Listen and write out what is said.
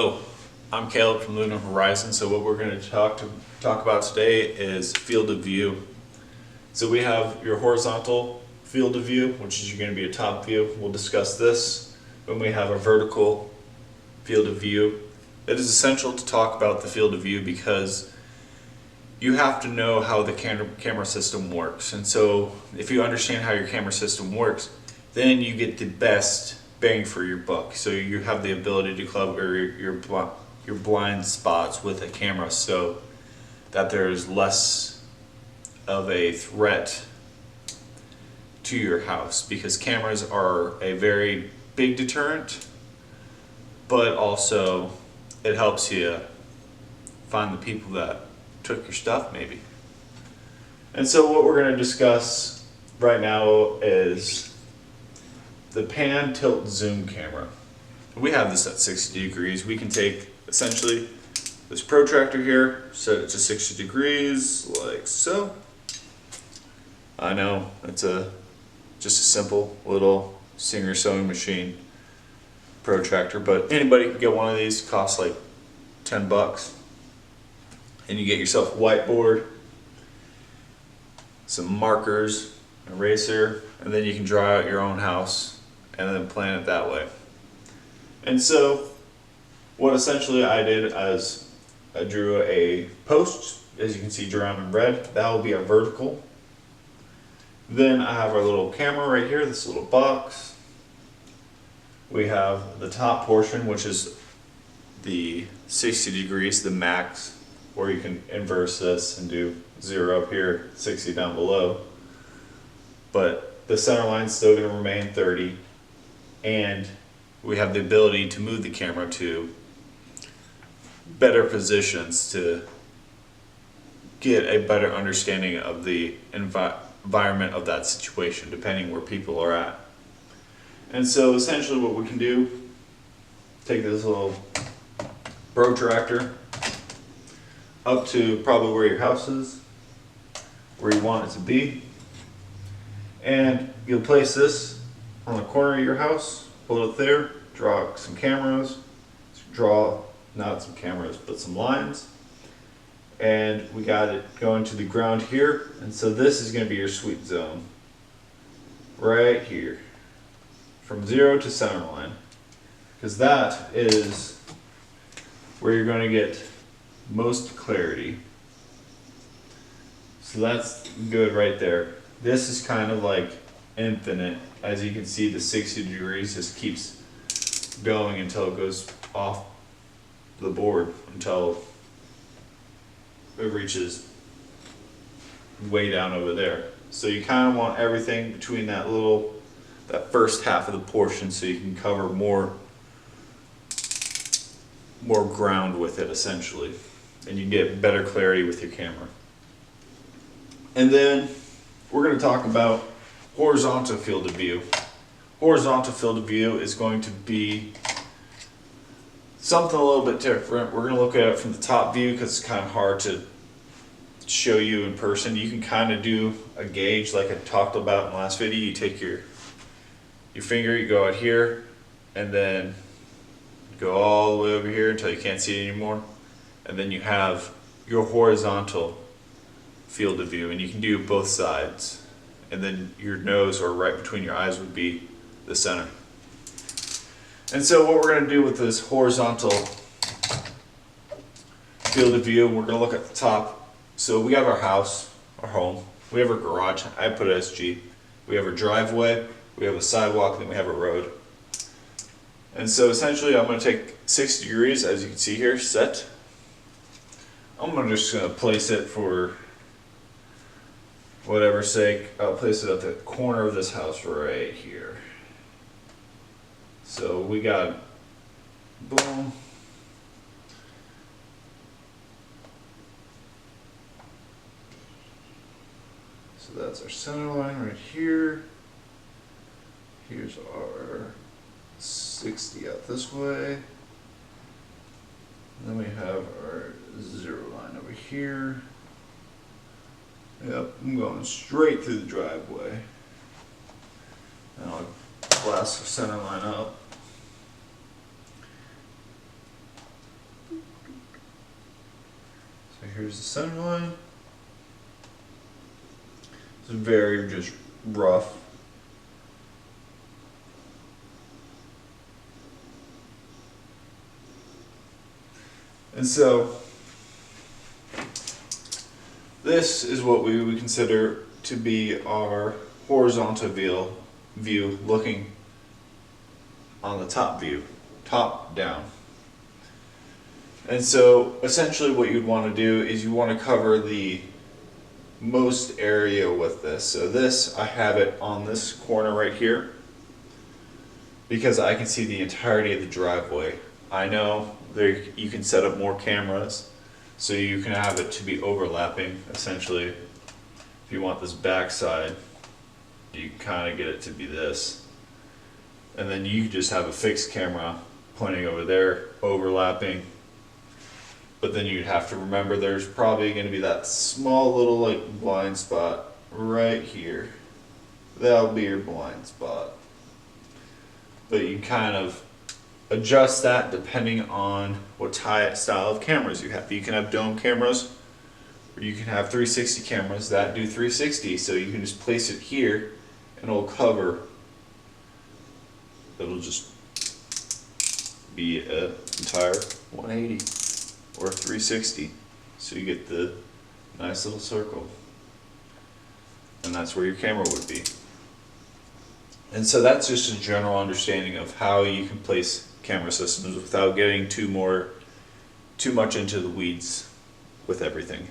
Hello, I'm Caleb from Lunar Horizon. So what we're going to talk about today is field of view. So we have your horizontal field of view, which is going to be a top view. We'll discuss this. When we have a vertical field of view, it is essential to talk about the field of view because you have to know how the camera system works. And so if you understand how your camera system works, then you get the best bang for your buck. So you have the ability to cover your blind spots with a camera so that there's less of a threat to your house, because cameras are a very big deterrent, but also it helps you find the people that took your stuff maybe. And so what we're going to discuss right now is the pan, tilt, zoom camera. We have this at 60 degrees. We can take essentially this protractor here, set it to 60 degrees like so. I know it's just a simple little Singer sewing machine protractor, but anybody can get one of these. Costs like 10 bucks. And you get yourself a whiteboard, some markers, an eraser, and then you can draw out your own house and then plan it that way. And so what essentially I did is I drew a post, as you can see drawn in red. That will be a vertical. Then I have our little camera right here, this little box. We have the top portion, which is the 60 degrees, the max, or you can inverse this and do 0 up here, 60 down below. But the center line is still going to remain 30. And we have the ability to move the camera to better positions to get a better understanding of the environment of that situation, depending where people are at. And so essentially what we can do, take this little protractor up to probably where your house is, where you want it to be, and you'll place this on the corner of your house, hold it there, draw some cameras, not some cameras, but some lines. And we got it going to the ground here. And so this is going to be your sweet zone. Right here. From 0 to center line. Because that is where you're going to get most clarity. So that's good right there. This is kind of like infinite. As you can see, the 60 degrees just keeps going until it goes off the board, until it reaches way down over there. So you kind of want everything between that first half of the portion, so you can cover more ground with it essentially, and you get better clarity with your camera. And then we're going to talk about horizontal field of view. Horizontal field of view is going to be something a little bit different. We're going to look at it from the top view because it's kind of hard to show you in person. You can kind of do a gauge like I talked about in the last video. You take your finger, you go out here, and then go all the way over here until you can't see it anymore. And then you have your horizontal field of view, and you can do both sides. And then your nose, or right between your eyes, would be the center. And so what we're going to do with this horizontal field of view, we're going to look at the top. So we have our house, our home, we have our garage, I put SG, we have our driveway, we have a sidewalk, then we have a road. And so essentially I'm going to take 60 degrees, as you can see here, set. I'm just going to place it for whatever sake. I'll place it at the corner of this house right here. So we got, boom. So that's our center line right here. Here's our 60 out this way. And then we have our 0 line over here. Yep, I'm going straight through the driveway. And I'll glass the center line up. here's the center line. It's very just rough. And so this is what we would consider to be our horizontal view looking on the top view, top down. And so essentially what you'd want to do is you want to cover the most area with this. So this, I have it on this corner right here because I can see the entirety of the driveway. I know there you can set up more cameras so you can have it to be overlapping. Essentially, if you want this back side, you kind of get it to be this. And then you just have a fixed camera pointing over there, overlapping. But then you'd have to remember there's probably going to be that small little like blind spot right here. That'll be your blind spot. But you kind of adjust that depending on what style of cameras you have. You can have dome cameras, or you can have 360 cameras that do 360. So you can just place it here and it'll cover. It'll just be an entire 180 or 360. So you get the nice little circle. And that's where your camera would be. And so that's just a general understanding of how you can place camera systems without getting too much into the weeds with everything.